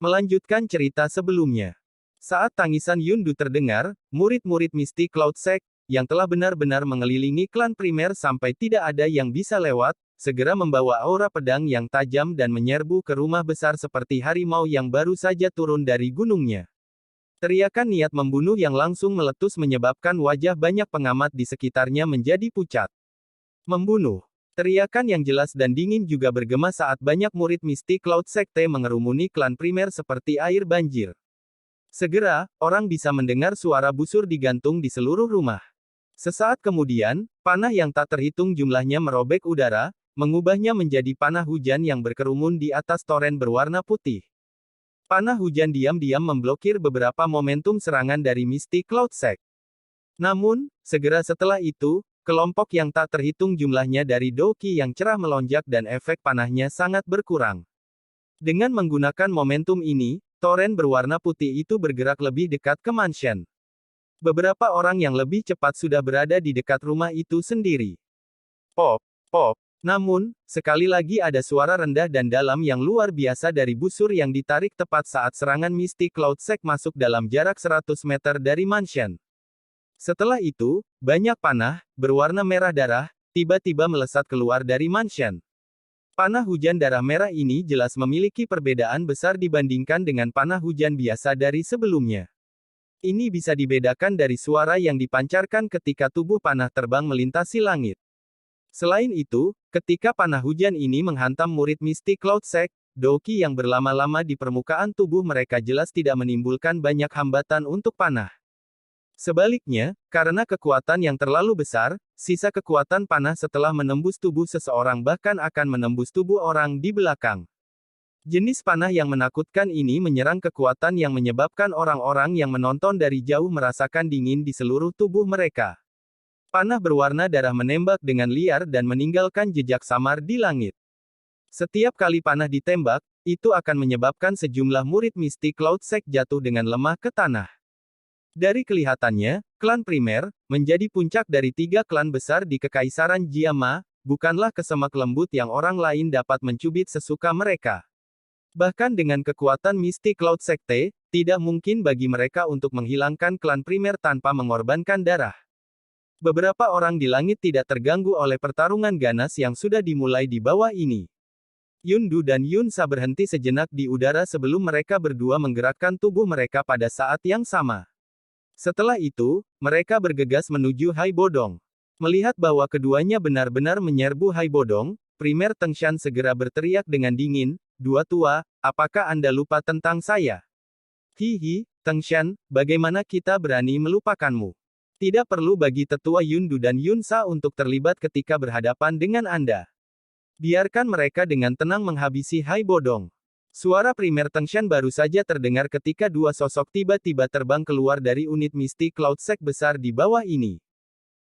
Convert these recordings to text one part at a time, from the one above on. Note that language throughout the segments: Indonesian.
Melanjutkan cerita sebelumnya. Saat tangisan Yundu terdengar, murid-murid Misty Cloud Sect, yang telah benar-benar mengelilingi klan primer sampai tidak ada yang bisa lewat, segera membawa aura pedang yang tajam dan menyerbu ke rumah besar seperti harimau yang baru saja turun dari gunungnya. Teriakan niat membunuh yang langsung meletus menyebabkan wajah banyak pengamat di sekitarnya menjadi pucat. Membunuh. Teriakan yang jelas dan dingin juga bergema saat banyak murid Misty Cloud Sekte mengerumuni klan primer seperti air banjir. Segera, orang bisa mendengar suara busur digantung di seluruh rumah. Sesaat kemudian, panah yang tak terhitung jumlahnya merobek udara, mengubahnya menjadi panah hujan yang berkerumun di atas toren berwarna putih. Panah hujan diam-diam memblokir beberapa momentum serangan dari Misty Cloud Sect. Namun, segera setelah itu, kelompok yang tak terhitung jumlahnya dari Doki yang cerah melonjak dan efek panahnya sangat berkurang. Dengan menggunakan momentum ini, toren berwarna putih itu bergerak lebih dekat ke mansion. Beberapa orang yang lebih cepat sudah berada di dekat rumah itu sendiri. Pop, pop. Namun, sekali lagi ada suara rendah dan dalam yang luar biasa dari busur yang ditarik tepat saat serangan Misty Cloud Sect masuk dalam jarak 100 meter dari mansion. Setelah itu, banyak panah, berwarna merah darah, tiba-tiba melesat keluar dari mansion. Panah hujan darah merah ini jelas memiliki perbedaan besar dibandingkan dengan panah hujan biasa dari sebelumnya. Ini bisa dibedakan dari suara yang dipancarkan ketika tubuh panah terbang melintasi langit. Selain itu, ketika panah hujan ini menghantam murid Misty Cloud Sect, Doki yang berlama-lama di permukaan tubuh mereka jelas tidak menimbulkan banyak hambatan untuk panah. Sebaliknya, karena kekuatan yang terlalu besar, sisa kekuatan panah setelah menembus tubuh seseorang bahkan akan menembus tubuh orang di belakang. Jenis panah yang menakutkan ini menyerang kekuatan yang menyebabkan orang-orang yang menonton dari jauh merasakan dingin di seluruh tubuh mereka. Panah berwarna darah menembak dengan liar dan meninggalkan jejak samar di langit. Setiap kali panah ditembak, itu akan menyebabkan sejumlah murid Misty Cloud Sect jatuh dengan lemah ke tanah. Dari kelihatannya, klan primer, menjadi puncak dari 3 klan besar di Kekaisaran Jiama, bukanlah kesemak lembut yang orang lain dapat mencubit sesuka mereka. Bahkan dengan kekuatan Misty Cloud Sekte, tidak mungkin bagi mereka untuk menghilangkan klan primer tanpa mengorbankan darah. Beberapa orang di langit tidak terganggu oleh pertarungan ganas yang sudah dimulai di bawah ini. Yundu dan Yunsa berhenti sejenak di udara sebelum mereka berdua menggerakkan tubuh mereka pada saat yang sama. Setelah itu, mereka bergegas menuju Hai Bodong. Melihat bahwa keduanya benar-benar menyerbu Hai Bodong, Primer Tengshan segera berteriak dengan dingin, "Dua tua, apakah Anda lupa tentang saya?" "Hihi, Tengshan, bagaimana kita berani melupakanmu? Tidak perlu bagi tetua Yundu dan Yunsa untuk terlibat ketika berhadapan dengan Anda. Biarkan mereka dengan tenang menghabisi Hai Bodong." Suara Primer Tengshan baru saja terdengar ketika dua sosok tiba-tiba terbang keluar dari unit Misty Cloud Sect besar di bawah ini.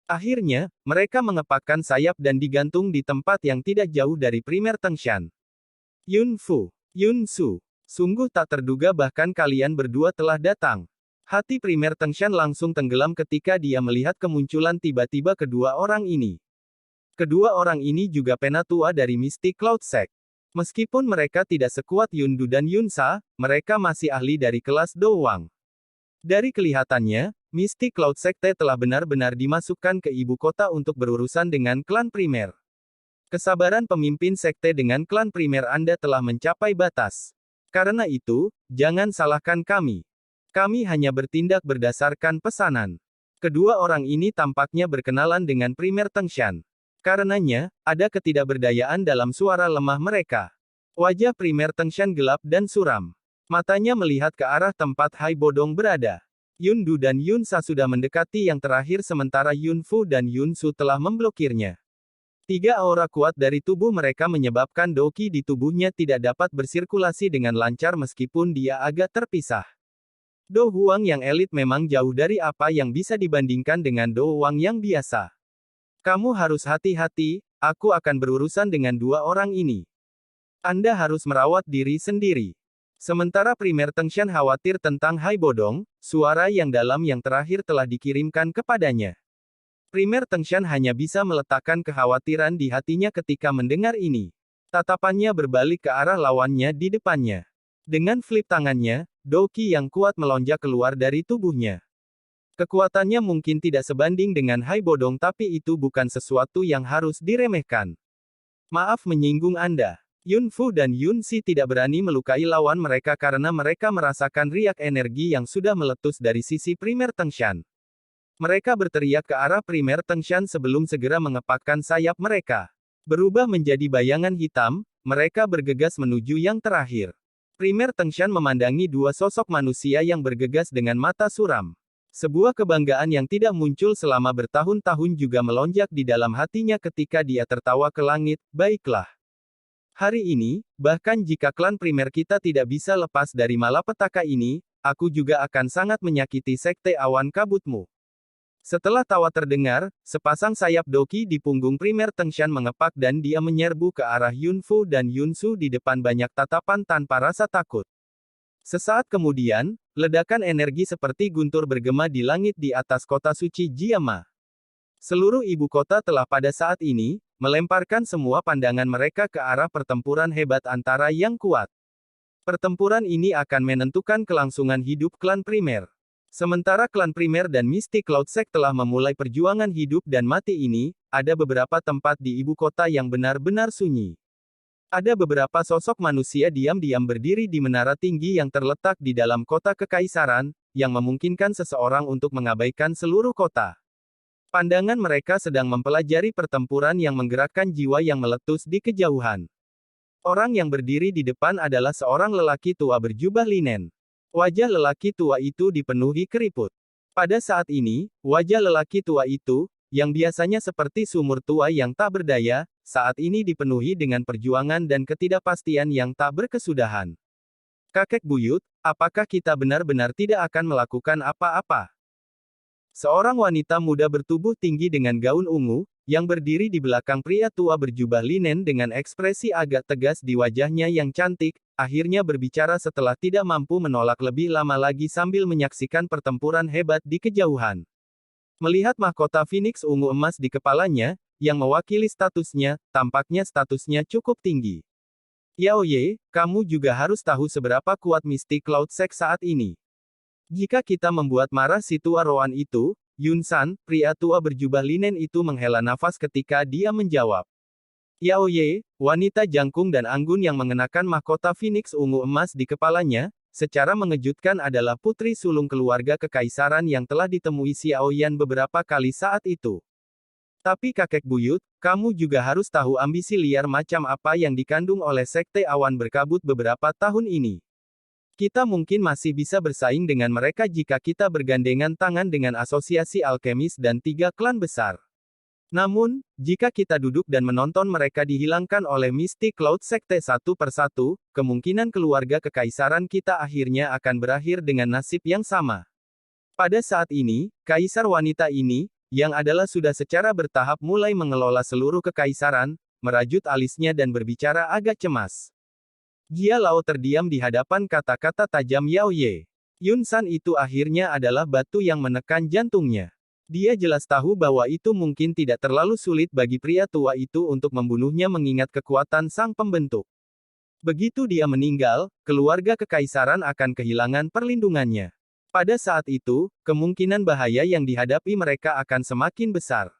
Akhirnya, mereka mengepakkan sayap dan digantung di tempat yang tidak jauh dari Primer Tengshan. Yun Fu, Yun Su, sungguh tak terduga bahkan kalian berdua telah datang. Hati Primer Tengshan langsung tenggelam ketika dia melihat kemunculan tiba-tiba kedua orang ini. Kedua orang ini juga penatua dari Misty Cloud Sect. Meskipun mereka tidak sekuat Yundu dan Yunsa, mereka masih ahli dari kelas Dowang. Dari kelihatannya, Misty Cloud Sekte telah benar-benar dimasukkan ke ibu kota untuk berurusan dengan klan primer. Kesabaran pemimpin sekte dengan klan primer Anda telah mencapai batas. Karena itu, jangan salahkan kami. Kami hanya bertindak berdasarkan pesanan. Kedua orang ini tampaknya berkenalan dengan Primer Tengshan. Karenanya, ada ketidakberdayaan dalam suara lemah mereka. Wajah Primer Tengshan gelap dan suram. Matanya melihat ke arah tempat Hai Bodong berada. Yundu dan Yunsa sudah mendekati yang terakhir sementara Yun Fu dan Yun Su telah memblokirnya. 3 aura kuat dari tubuh mereka menyebabkan Doki di tubuhnya tidak dapat bersirkulasi dengan lancar meskipun dia agak terpisah. Do Huang yang elit memang jauh dari apa yang bisa dibandingkan dengan Do Huang yang biasa. Kamu harus hati-hati, aku akan berurusan dengan 2 orang ini. Anda harus merawat diri sendiri. Sementara Primer Tengshan khawatir tentang Hai Bodong, suara yang dalam yang terakhir telah dikirimkan kepadanya. Primer Tengshan hanya bisa meletakkan kekhawatiran di hatinya ketika mendengar ini. Tatapannya berbalik ke arah lawannya di depannya. Dengan flip tangannya, Doki yang kuat melonjak keluar dari tubuhnya. Kekuatannya mungkin tidak sebanding dengan Hai Bodong, tapi itu bukan sesuatu yang harus diremehkan. Maaf menyinggung Anda. Yun Fu dan Yun Si tidak berani melukai lawan mereka karena mereka merasakan riak energi yang sudah meletus dari sisi primer Tengshan. Mereka berteriak ke arah primer Tengshan sebelum segera mengepakkan sayap mereka. Berubah menjadi bayangan hitam, mereka bergegas menuju yang terakhir. Primer Tengshan memandangi dua sosok manusia yang bergegas dengan mata suram. Sebuah kebanggaan yang tidak muncul selama bertahun-tahun juga melonjak di dalam hatinya ketika dia tertawa ke langit. Baiklah. Hari ini, bahkan jika klan primer kita tidak bisa lepas dari malapetaka ini, aku juga akan sangat menyakiti sekte awan kabutmu. Setelah tawa terdengar, sepasang sayap Doki di punggung primer Tengshan mengepak dan dia menyerbu ke arah Yun Fu dan Yun Su di depan banyak tatapan tanpa rasa takut. Sesaat kemudian, ledakan energi seperti guntur bergema di langit di atas kota suci Jiama. Seluruh ibu kota telah pada saat ini, melemparkan semua pandangan mereka ke arah pertempuran hebat antara yang kuat. Pertempuran ini akan menentukan kelangsungan hidup klan primer. Sementara klan primer dan Mystic Cloud Sect telah memulai perjuangan hidup dan mati ini, ada beberapa tempat di ibu kota yang benar-benar sunyi. Ada beberapa sosok manusia diam-diam berdiri di menara tinggi yang terletak di dalam kota kekaisaran, yang memungkinkan seseorang untuk mengabaikan seluruh kota. Pandangan mereka sedang mempelajari pertempuran yang menggerakkan jiwa yang meletus di kejauhan. Orang yang berdiri di depan adalah seorang lelaki tua berjubah linen. Wajah lelaki tua itu dipenuhi keriput. Pada saat ini, wajah lelaki tua itu, yang biasanya seperti sumur tua yang tak berdaya, saat ini dipenuhi dengan perjuangan dan ketidakpastian yang tak berkesudahan. Kakek buyut, apakah kita benar-benar tidak akan melakukan apa-apa? Seorang wanita muda bertubuh tinggi dengan gaun ungu, yang berdiri di belakang pria tua berjubah linen dengan ekspresi agak tegas di wajahnya yang cantik, akhirnya berbicara setelah tidak mampu menolak lebih lama lagi sambil menyaksikan pertempuran hebat di kejauhan. Melihat mahkota Phoenix ungu emas di kepalanya, yang mewakili statusnya, tampaknya statusnya cukup tinggi. Yao Ye, kamu juga harus tahu seberapa kuat Mystic Cloud Sect saat ini. Jika kita membuat marah si tua roan itu, Yun San, pria tua berjubah linen itu menghela nafas ketika dia menjawab. Yao Ye, wanita jangkung dan anggun yang mengenakan mahkota Phoenix ungu emas di kepalanya, secara mengejutkan adalah putri sulung keluarga kekaisaran yang telah ditemui Xiao Yan beberapa kali saat itu. Tapi kakek buyut, kamu juga harus tahu ambisi liar macam apa yang dikandung oleh sekte awan berkabut beberapa tahun ini. Kita mungkin masih bisa bersaing dengan mereka jika kita bergandengan tangan dengan asosiasi alkemis dan 3 klan besar. Namun, jika kita duduk dan menonton mereka dihilangkan oleh Mystic Cloud Sekte satu persatu, kemungkinan keluarga kekaisaran kita akhirnya akan berakhir dengan nasib yang sama. Pada saat ini, kaisar wanita ini, yang adalah sudah secara bertahap mulai mengelola seluruh kekaisaran, merajut alisnya dan berbicara agak cemas. Jia Lao terdiam di hadapan kata-kata tajam Yao Ye. Yun San itu akhirnya adalah batu yang menekan jantungnya. Dia jelas tahu bahwa itu mungkin tidak terlalu sulit bagi pria tua itu untuk membunuhnya mengingat kekuatan sang pembentuk. Begitu dia meninggal, keluarga kekaisaran akan kehilangan perlindungannya. Pada saat itu, kemungkinan bahaya yang dihadapi mereka akan semakin besar.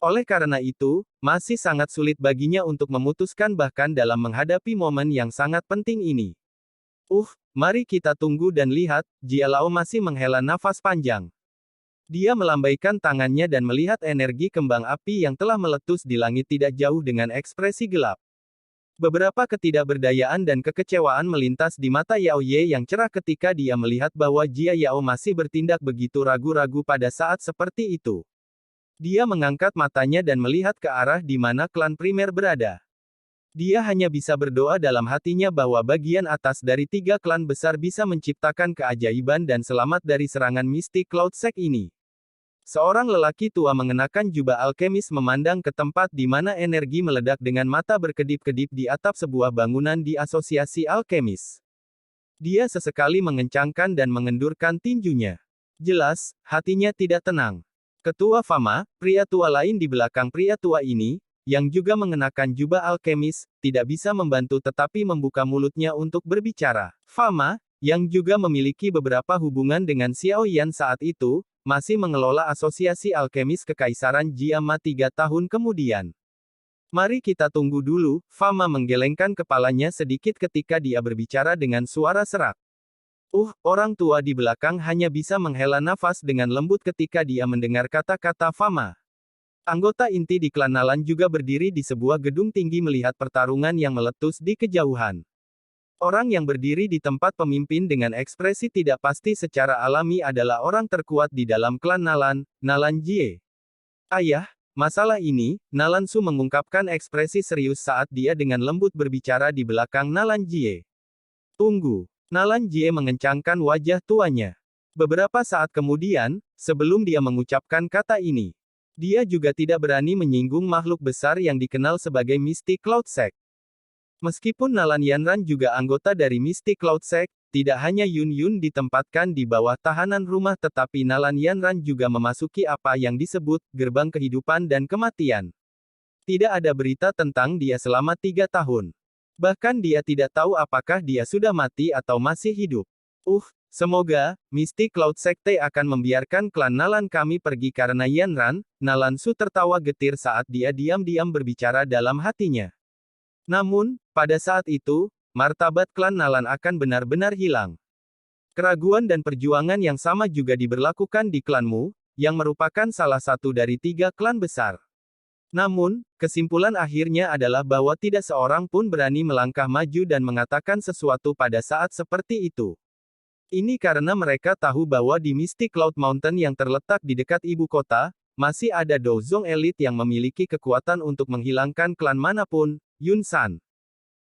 Oleh karena itu, masih sangat sulit baginya untuk memutuskan bahkan dalam menghadapi momen yang sangat penting ini. Mari kita tunggu dan lihat, Jia Lao masih menghela nafas panjang. Dia melambaikan tangannya dan melihat energi kembang api yang telah meletus di langit tidak jauh dengan ekspresi gelap. Beberapa ketidakberdayaan dan kekecewaan melintas di mata Yao Ye yang cerah ketika dia melihat bahwa Jia Yao masih bertindak begitu ragu-ragu pada saat seperti itu. Dia mengangkat matanya dan melihat ke arah di mana klan primer berada. Dia hanya bisa berdoa dalam hatinya bahwa bagian atas dari 3 klan besar bisa menciptakan keajaiban dan selamat dari serangan Mystic Cloud Sect ini. Seorang lelaki tua mengenakan jubah alkemis memandang ke tempat di mana energi meledak dengan mata berkedip-kedip di atap sebuah bangunan di asosiasi alkemis. Dia sesekali mengencangkan dan mengendurkan tinjunya. Jelas, hatinya tidak tenang. Ketua Fama, pria tua lain di belakang pria tua ini, yang juga mengenakan jubah alkemis, tidak bisa membantu tetapi membuka mulutnya untuk berbicara. Fama, yang juga memiliki beberapa hubungan dengan Xiao Yan saat itu, masih mengelola asosiasi alkemis Kekaisaran Jiama 3 tahun kemudian. Mari kita tunggu dulu, Fama menggelengkan kepalanya sedikit ketika dia berbicara dengan suara serak. Orang tua di belakang hanya bisa menghela nafas dengan lembut ketika dia mendengar kata-kata Fama. Anggota inti di klan Nalan juga berdiri di sebuah gedung tinggi melihat pertarungan yang meletus di kejauhan. Orang yang berdiri di tempat pemimpin dengan ekspresi tidak pasti secara alami adalah orang terkuat di dalam klan Nalan, Nalan Jie. Ayah, masalah ini, Nalan Su mengungkapkan ekspresi serius saat dia dengan lembut berbicara di belakang Nalan Jie. Tunggu. Nalan Jie mengencangkan wajah tuanya. Beberapa saat kemudian, sebelum dia mengucapkan kata ini, dia juga tidak berani menyinggung makhluk besar yang dikenal sebagai Mystic Cloud Sect. Meskipun Nalan Yanran juga anggota dari Mystic Cloud Sect, tidak hanya Yun Yun ditempatkan di bawah tahanan rumah tetapi Nalan Yanran juga memasuki apa yang disebut gerbang kehidupan dan kematian. Tidak ada berita tentang dia selama 3 tahun. Bahkan dia tidak tahu apakah dia sudah mati atau masih hidup. Semoga, Mystic Cloud Sekte akan membiarkan klan Nalan kami pergi karena Yanran. Nalan Su tertawa getir saat dia diam-diam berbicara dalam hatinya. Namun, pada saat itu, martabat klan Nalan akan benar-benar hilang. Keraguan dan perjuangan yang sama juga diberlakukan di klanmu, yang merupakan salah satu dari 3 klan besar. Namun, kesimpulan akhirnya adalah bahwa tidak seorang pun berani melangkah maju dan mengatakan sesuatu pada saat seperti itu. Ini karena mereka tahu bahwa di Mystic Cloud Mountain yang terletak di dekat ibu kota, masih ada Dozong elit yang memiliki kekuatan untuk menghilangkan klan manapun, Yun San.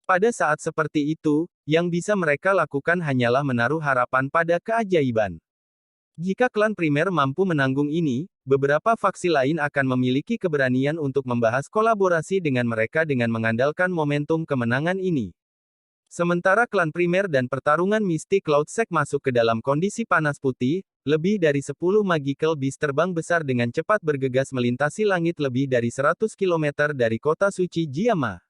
Pada saat seperti itu, yang bisa mereka lakukan hanyalah menaruh harapan pada keajaiban. Jika klan primer mampu menanggung ini, beberapa faksi lain akan memiliki keberanian untuk membahas kolaborasi dengan mereka dengan mengandalkan momentum kemenangan ini. Sementara klan primer dan pertarungan Mystic Cloud Sect masuk ke dalam kondisi panas putih, lebih dari 10 magical beast terbang besar dengan cepat bergegas melintasi langit lebih dari 100 km dari kota suci Jiama.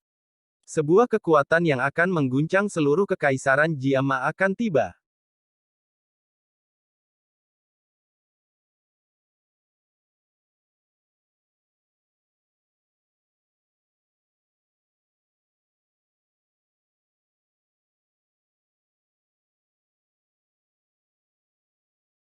Sebuah kekuatan yang akan mengguncang seluruh kekaisaran Jiama akan tiba.